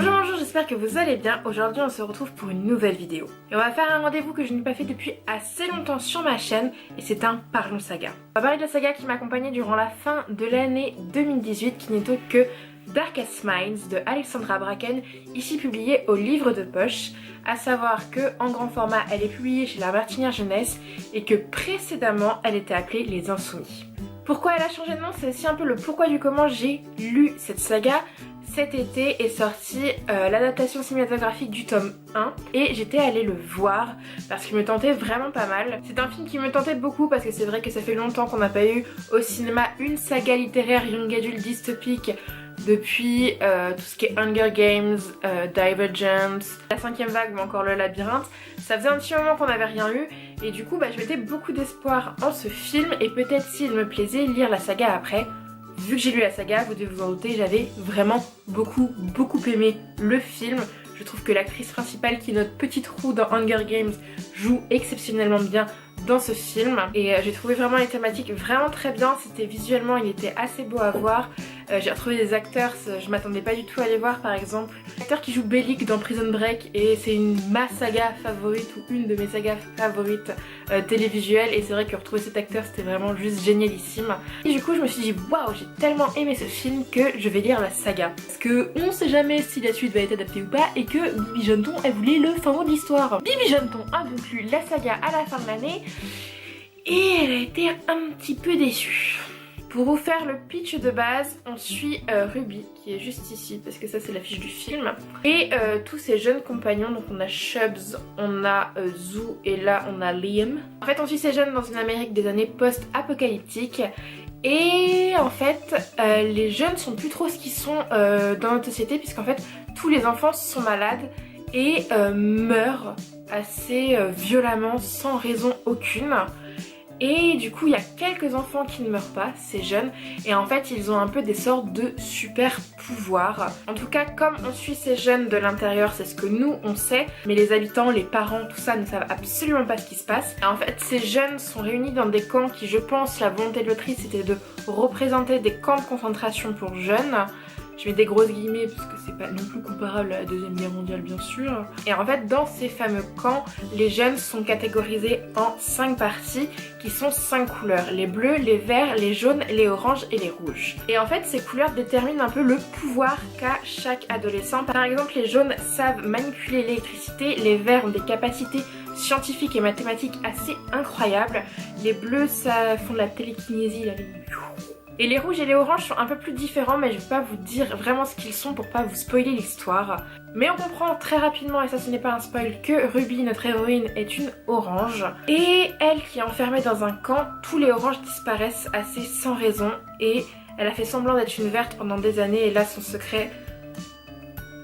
Bonjour, j'espère que vous allez bien. Aujourd'hui on se retrouve pour une nouvelle vidéo. Et on va faire un rendez-vous que je n'ai pas fait depuis assez longtemps sur ma chaîne, et c'est un Parlons Saga. On va parler de la saga qui m'a accompagnée durant la fin de l'année 2018, qui n'est autre que Darkest Minds de Alexandra Bracken, ici publiée au livre de poche. À savoir que en grand format elle est publiée chez la Martinière Jeunesse et que précédemment elle était appelée Les Insoumis. Pourquoi elle a changé de nom, c'est aussi un peu le pourquoi du comment j'ai lu cette saga. Cet été est sortie l'adaptation cinématographique du tome 1 et j'étais allée le voir parce qu'il me tentait vraiment pas mal. C'est un film qui me tentait beaucoup parce que c'est vrai que ça fait longtemps qu'on n'a pas eu au cinéma une saga littéraire young adult dystopique depuis tout ce qui est Hunger Games, Divergence, la 5ème vague ou encore le labyrinthe. Ça faisait un petit moment qu'on n'avait rien eu et du coup je mettais beaucoup d'espoir en ce film et peut-être s'il me plaisait lire la saga après. Vu que j'ai lu la saga, vous devez vous en douter, j'avais vraiment beaucoup aimé le film. Je trouve que l'actrice principale qui est notre petite roue dans Hunger Games joue exceptionnellement bien dans ce film. Et j'ai trouvé vraiment les thématiques vraiment très bien, c'était visuellement, il était assez beau à voir. J'ai retrouvé des acteurs, je m'attendais pas du tout à les voir, par exemple l'acteur qui joue Bellic dans Prison Break, et c'est ma saga favorite ou une de mes sagas favorites télévisuelles, et c'est vrai que retrouver cet acteur c'était vraiment juste génialissime. Et du coup je me suis dit waouh, j'ai tellement aimé ce film que je vais lire la saga. Parce que on sait jamais si la suite va être adaptée ou pas, et que Bibi Jeanneton elle voulait le fin mot de l'histoire. Bibi Jeanneton a donc lu la saga à la fin de l'année et elle a été un petit peu déçue. Pour vous faire le pitch de base, on suit Ruby qui est juste ici parce que ça c'est l'affiche du film, et tous ses jeunes compagnons. Donc on a Chubbs, on a Zoo et là on a Liam. En fait on suit ces jeunes dans une Amérique des années post-apocalyptiques. Et en fait les jeunes sont plus trop ce qu'ils sont dans notre société, puisqu'en fait tous les enfants sont malades et meurent assez violemment sans raison aucune. Et du coup il y a quelques enfants qui ne meurent pas, ces jeunes, et en fait ils ont un peu des sortes de super pouvoirs. En tout cas comme on suit ces jeunes de l'intérieur, c'est ce que nous on sait, mais les habitants, les parents, tout ça ne savent absolument pas ce qui se passe. Et en fait ces jeunes sont réunis dans des camps qui, je pense, la volonté de l'autrice c'était de représenter des camps de concentration pour jeunes. Je mets des grosses guillemets parce que c'est pas non plus comparable à la Deuxième Guerre mondiale bien sûr. Et en fait dans ces fameux camps, les jeunes sont catégorisés en 5 parties qui sont 5 couleurs. Les bleus, les verts, les jaunes, les oranges et les rouges. Et en fait ces couleurs déterminent un peu le pouvoir qu'a chaque adolescent. Par exemple les jaunes savent manipuler l'électricité, les verts ont des capacités scientifiques et mathématiques assez incroyables, les bleus ça font de la télékinésie, là, et les rouges et les oranges sont un peu plus différents, mais je vais pas vous dire vraiment ce qu'ils sont pour pas vous spoiler l'histoire. Mais on comprend très rapidement, et ça ce n'est pas un spoil, que Ruby, notre héroïne, est une orange. Et elle qui est enfermée dans un camp, tous les oranges disparaissent assez sans raison. Et elle a fait semblant d'être une verte pendant des années, et là son secret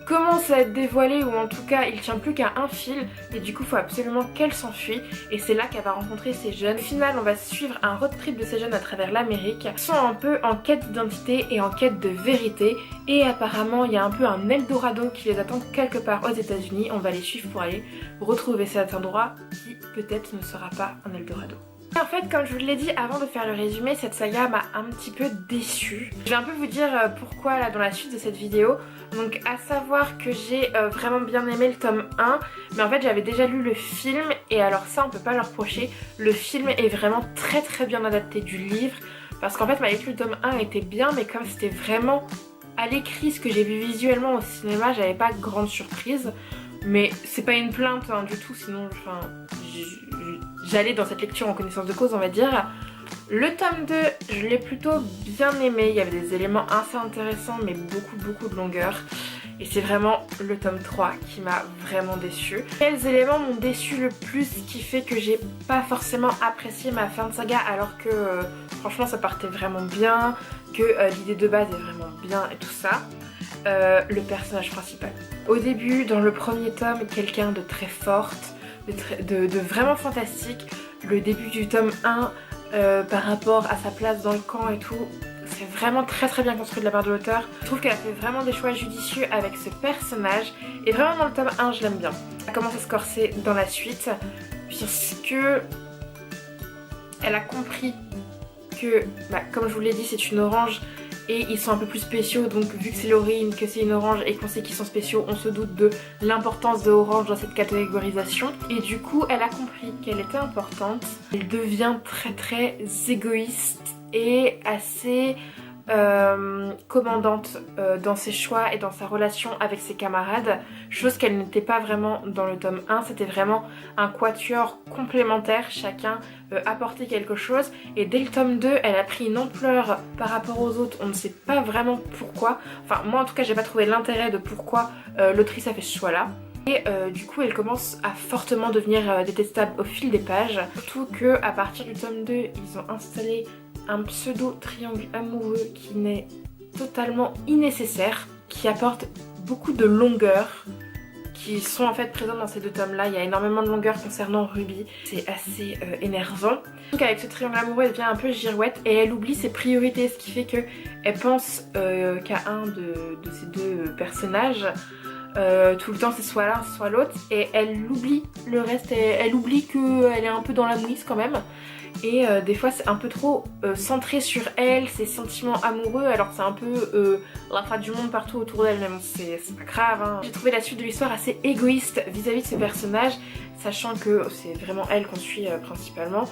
commence à être dévoilé, ou en tout cas il tient plus qu'à un fil, et du coup il faut absolument qu'elle s'enfuit, et c'est là qu'elle va rencontrer ces jeunes. Au final on va suivre un road trip de ces jeunes à travers l'Amérique. Ils sont un peu en quête d'identité et en quête de vérité, et apparemment il y a un peu un Eldorado qui les attend quelque part aux États-Unis. On va les suivre pour aller retrouver cet endroit qui peut-être ne sera pas un Eldorado. En fait, comme je vous l'ai dit avant de faire le résumé, cette saga m'a un petit peu déçue. Je vais un peu vous dire pourquoi là dans la suite de cette vidéo. Donc à savoir que j'ai vraiment bien aimé le tome 1, mais en fait j'avais déjà lu le film, et alors ça on peut pas le reprocher. Le film est vraiment très bien adapté du livre, parce qu'en fait malgré que le tome 1 était bien, mais comme c'était vraiment à l'écrit ce que j'ai vu visuellement au cinéma, j'avais pas grande surprise. Mais c'est pas une plainte hein, du tout, sinon enfin, j'allais dans cette lecture en connaissance de cause, on va dire. Le tome 2, je l'ai plutôt bien aimé, il y avait des éléments assez intéressants mais beaucoup de longueur. Et c'est vraiment le tome 3 qui m'a vraiment déçue. Quels éléments m'ont déçu le plus, qui fait que j'ai pas forcément apprécié ma fin de saga, alors que franchement ça partait vraiment bien, que l'idée de base est vraiment bien et tout ça. Le personnage principal. Au début, dans le premier tome, quelqu'un de très forte, de vraiment fantastique. Le début du tome 1, par rapport à sa place dans le camp et tout, c'est vraiment très bien construit de la part de l'auteur. Je trouve qu'elle a fait vraiment des choix judicieux avec ce personnage, et vraiment dans le tome 1 je l'aime bien. Elle commence à se corser dans la suite, puisque elle a compris que, comme je vous l'ai dit, c'est une orange et ils sont un peu plus spéciaux, donc vu que c'est Laurine, que c'est une orange et qu'on sait qu'ils sont spéciaux, on se doute de l'importance de Orange dans cette catégorisation. Et du coup elle a compris qu'elle était importante. Elle devient très égoïste et assez commandante dans ses choix et dans sa relation avec ses camarades, chose qu'elle n'était pas vraiment dans le tome 1. C'était vraiment un quatuor complémentaire, chacun apportait quelque chose, et dès le tome 2 elle a pris une ampleur par rapport aux autres, on ne sait pas vraiment pourquoi, enfin moi en tout cas j'ai pas trouvé l'intérêt de pourquoi l'autrice a fait ce choix là. Et du coup elle commence à fortement devenir détestable au fil des pages, surtout que à partir du tome 2 ils ont installé un pseudo triangle amoureux qui n'est totalement innécessaire, qui apporte beaucoup de longueur, qui sont en fait présentes dans ces deux tomes là. Il y a énormément de longueur concernant Ruby, c'est assez énervant. Donc avec ce triangle amoureux elle devient un peu girouette et elle oublie ses priorités, ce qui fait que elle pense qu'à un de ces deux personnages. Tout le temps c'est soit l'un soit l'autre, et elle oublie le reste, elle oublie qu'elle est un peu dans la mouise quand même. Et des fois c'est un peu trop centré sur elle, ses sentiments amoureux, alors que c'est un peu la fin du monde partout autour d'elle, même c'est pas grave hein. J'ai trouvé la suite de l'histoire assez égoïste vis-à-vis de ce personnage, sachant que c'est vraiment elle qu'on suit principalement.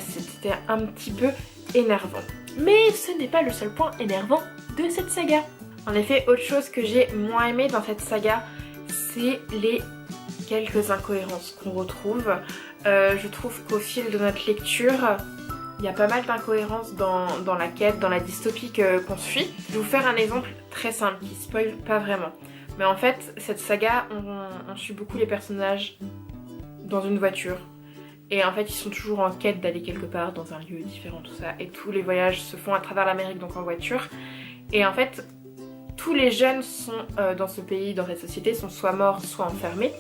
C'était un petit peu énervant. Mais ce n'est pas le seul point énervant de cette saga. En effet, autre chose que j'ai moins aimé dans cette saga, c'est les quelques incohérences qu'on retrouve. Je trouve qu'au fil de notre lecture, il y a pas mal d'incohérences dans la quête, dans la dystopie qu'on suit. Je vais vous faire un exemple très simple qui spoil pas vraiment. Mais en fait, cette saga, on suit beaucoup les personnages dans une voiture. Et en fait, ils sont toujours en quête d'aller quelque part dans un lieu différent, tout ça. Et tous les voyages se font à travers l'Amérique, donc en voiture. Et en fait, tous les jeunes sont dans ce pays, dans cette société, sont soit morts, soit enfermés.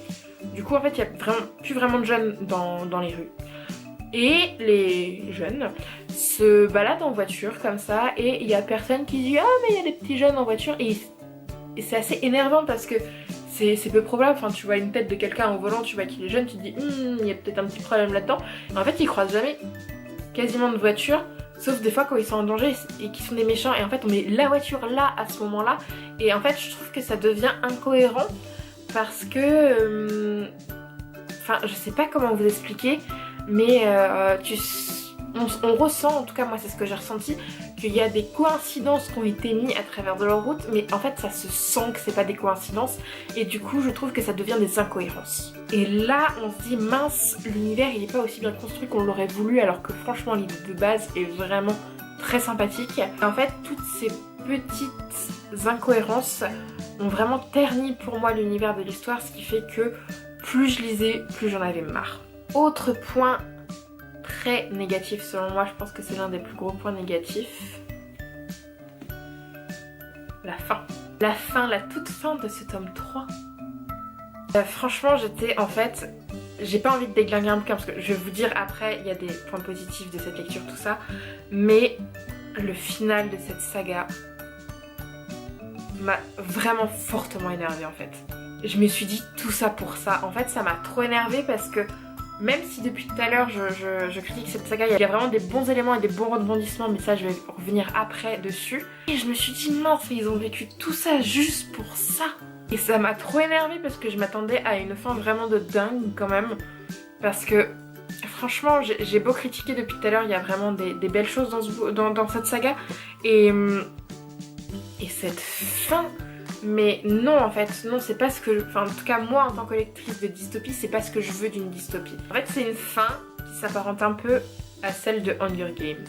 Du coup, en fait, il n'y a plus vraiment de jeunes dans les rues. Et les jeunes se baladent en voiture comme ça, et il n'y a personne qui dit « Ah, mais il y a des petits jeunes en voiture ». Et c'est assez énervant parce que c'est peu probable. Enfin, tu vois une tête de quelqu'un au volant, tu vois qu'il est jeune, tu te dis « il y a peut-être un petit problème là-dedans ». En fait, ils croisent jamais quasiment de voiture. Sauf des fois quand ils sont en danger et qu'ils sont des méchants, et en fait on met la voiture là à ce moment là, et en fait je trouve que ça devient incohérent parce que enfin je sais pas comment vous expliquer, mais on ressent, en tout cas moi c'est ce que j'ai ressenti, qu'il y a des coïncidences qui ont été mises à travers de leur route, mais en fait ça se sent que c'est pas des coïncidences, et du coup je trouve que ça devient des incohérences. Et là on se dit mince, l'univers il est pas aussi bien construit qu'on l'aurait voulu, alors que franchement l'idée de base est vraiment très sympathique. Et en fait toutes ces petites incohérences ont vraiment terni pour moi l'univers de l'histoire, ce qui fait que plus je lisais, plus j'en avais marre. Autre point très négatif selon moi, je pense que c'est l'un des plus gros points négatifs, la fin. La fin, la toute fin de ce tome 3. Franchement j'étais en fait, j'ai pas envie de déglinguer un bouquin parce que je vais vous dire après, il y a des points positifs de cette lecture, tout ça, mais le final de cette saga m'a vraiment fortement énervée en fait. Je me suis dit tout ça pour ça, en fait ça m'a trop énervée parce que même si depuis tout à l'heure je critique cette saga, il y a vraiment des bons éléments et des bons rebondissements, mais ça je vais revenir après dessus. Et je me suis dit mince, ils ont vécu tout ça juste pour ça. Et ça m'a trop énervée parce que je m'attendais à une fin vraiment de dingue quand même. Parce que franchement j'ai beau critiquer depuis tout à l'heure, il y a vraiment des belles choses dans cette saga. Et cette fin... Mais non en fait, non c'est pas ce que... Enfin en tout cas moi en tant que lectrice de dystopie, c'est pas ce que je veux d'une dystopie. En fait c'est une fin qui s'apparente un peu à celle de Hunger Games.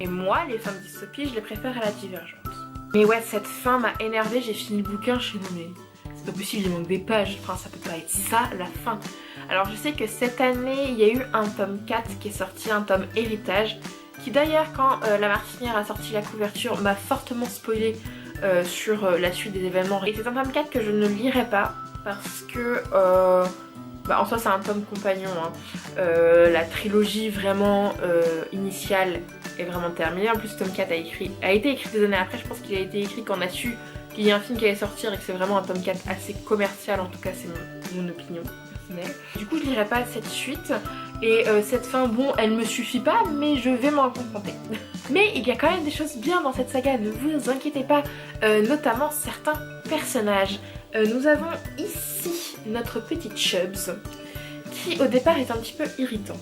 Et moi les fins de dystopie je les préfère à la Divergente. Mais ouais cette fin m'a énervée, j'ai fini le bouquin, je suis non mais c'est pas possible, il manque des pages, enfin ça peut pas être ça la fin. Alors je sais que cette année il y a eu un tome 4 qui est sorti, un tome Héritage, qui d'ailleurs quand La Martinière a sorti la couverture m'a fortement spoilé sur la suite des événements. Et c'est un tome 4 que je ne lirai pas parce que en soi c'est un tome compagnon hein. La trilogie vraiment initiale est vraiment terminée. En plus ce tome 4 a été écrit des années après, je pense qu'il a été écrit quand on a su qu'il y a un film qui allait sortir et que c'est vraiment un tome 4 assez commercial, en tout cas c'est mon opinion personnelle. Du coup je lirai pas cette suite Et cette fin, bon, elle me suffit pas, mais je vais m'en contenter. Mais il y a quand même des choses bien dans cette saga, ne vous inquiétez pas, notamment certains personnages. Nous avons ici notre petit Chubbs, qui au départ est un petit peu irritant,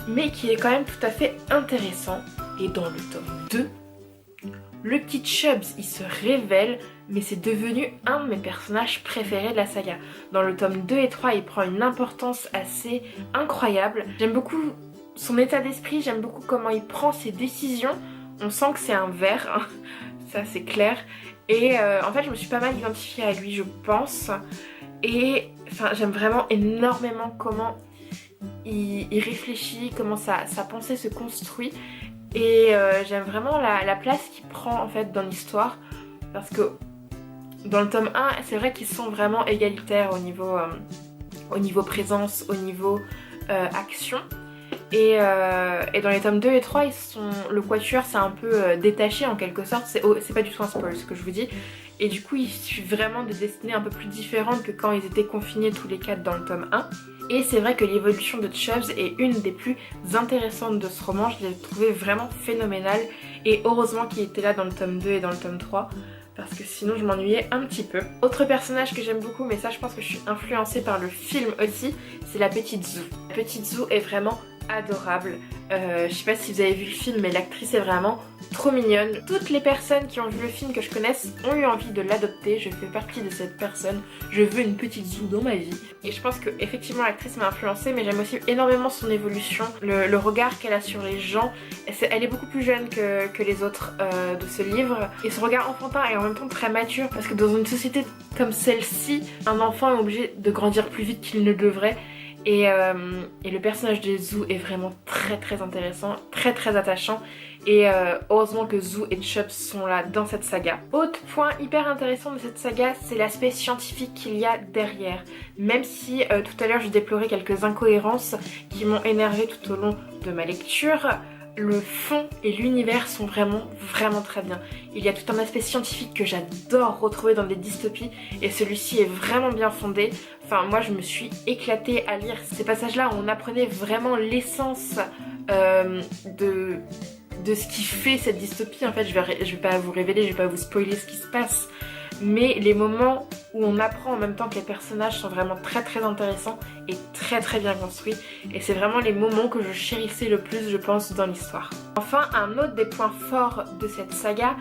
mais qui est quand même tout à fait intéressant. Et dans le tome 2, le petit Chubbs, il se révèle, mais c'est devenu un de mes personnages préférés de la saga. Dans le tome 2 et 3, il prend une importance assez incroyable. J'aime beaucoup son état d'esprit, j'aime beaucoup comment il prend ses décisions. On sent que c'est un ver, hein, ça c'est clair. Et en fait, je me suis pas mal identifiée à lui, je pense. Et enfin, j'aime vraiment énormément comment il réfléchit, comment sa pensée se construit. Et j'aime vraiment la place qu'il prend en fait dans l'histoire. Parce que dans le tome 1, c'est vrai qu'ils sont vraiment égalitaires au niveau présence, au niveau action. Et dans les tomes 2 et 3, le quatuor s'est un peu détaché en quelque sorte. C'est pas du tout un spoil ce que je vous dis. Et du coup, ils suivent vraiment des destinées un peu plus différentes que quand ils étaient confinés tous les 4 dans le tome 1. Et c'est vrai que l'évolution de Chubbs est une des plus intéressantes de ce roman. Je l'ai trouvé vraiment phénoménale. Et heureusement qu'il était là dans le tome 2 et dans le tome 3. Parce que sinon je m'ennuyais un petit peu. Autre personnage que j'aime beaucoup, mais ça je pense que je suis influencée par le film aussi, c'est la petite Zoo. La petite Zoo est vraiment adorable. Je sais pas si vous avez vu le film, mais l'actrice est vraiment trop mignonne. Toutes les personnes qui ont vu le film que je connaisse ont eu envie de l'adopter. Je fais partie de cette personne. Je veux une petite Zoo dans ma vie. Et je pense que effectivement l'actrice m'a influencée, mais j'aime aussi énormément son évolution, le regard qu'elle a sur les gens. Elle est beaucoup plus jeune que les autres de ce livre. Et son regard enfantin est en même temps très mature, parce que dans une société comme celle-ci, un enfant est obligé de grandir plus vite qu'il ne devrait. Et le personnage de Zoo est vraiment très intéressant, très attachant. Et heureusement que Zoo et Chubbs sont là dans cette saga. Autre point hyper intéressant de cette saga, c'est l'aspect scientifique qu'il y a derrière. Même si tout à l'heure je déplorais quelques incohérences qui m'ont énervée tout au long de ma lecture, le fond et l'univers sont vraiment très bien. Il y a tout un aspect scientifique que j'adore retrouver dans des dystopies et celui-ci est vraiment bien fondé. Enfin, moi je me suis éclatée à lire ces passages-là où on apprenait vraiment l'essence de ce qui fait cette dystopie. En fait, je vais pas vous révéler, je vais pas vous spoiler ce qui se passe. Mais les moments où on apprend en même temps que les personnages sont vraiment très intéressants et très bien construits. Et c'est vraiment les moments que je chérissais le plus, je pense, dans l'histoire. Enfin, un autre des points forts de cette saga,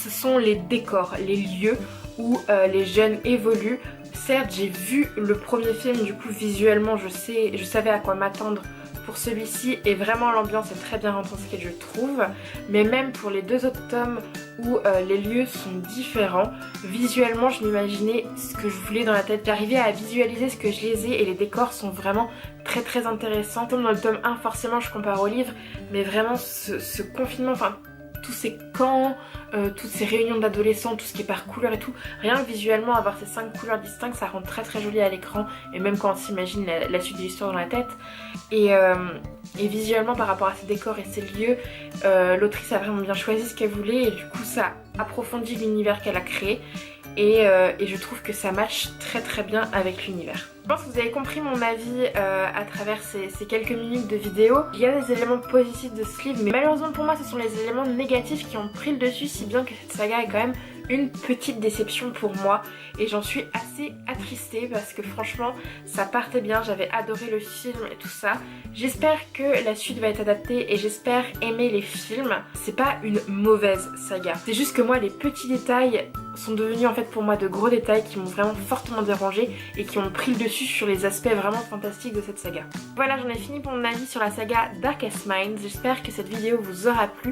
ce sont les décors, les lieux où les jeunes évoluent. Certes, j'ai vu le premier film, du coup visuellement je savais à quoi m'attendre pour celui-ci et vraiment l'ambiance est très bien retranscrite je trouve, mais même pour les 2 autres tomes où les lieux sont différents, visuellement je m'imaginais ce que je voulais dans la tête, j'arrivais à visualiser ce que je lisais et les décors sont vraiment très intéressants. Comme dans le tome 1 forcément je compare au livre, mais vraiment ce confinement, enfin tous ces camps, toutes ces réunions d'adolescents, tout ce qui est par couleur et tout, rien que visuellement avoir ces 5 couleurs distinctes ça rend très joli à l'écran et même quand on s'imagine la suite de l'histoire dans la tête. Et visuellement par rapport à ces décors et ces lieux, l'autrice a vraiment bien choisi ce qu'elle voulait et du coup ça approfondit l'univers qu'elle a créé. Et je trouve que ça match très bien avec l'univers. Je pense que vous avez compris mon avis à travers ces quelques minutes de vidéo. Il y a des éléments positifs de ce livre, mais malheureusement pour moi ce sont les éléments négatifs qui ont pris le dessus, si bien que cette saga est quand même une petite déception pour moi et j'en suis assez attristée parce que franchement ça partait bien, j'avais adoré le film et tout ça. J'espère que la suite va être adaptée et j'espère aimer les films. C'est pas une mauvaise saga, c'est juste que moi les petits détails sont devenus en fait pour moi de gros détails qui m'ont vraiment fortement dérangée et qui ont pris le dessus sur les aspects vraiment fantastiques de cette saga. Voilà, j'en ai fini pour mon avis sur la saga Darkest Minds. J'espère que cette vidéo vous aura plu.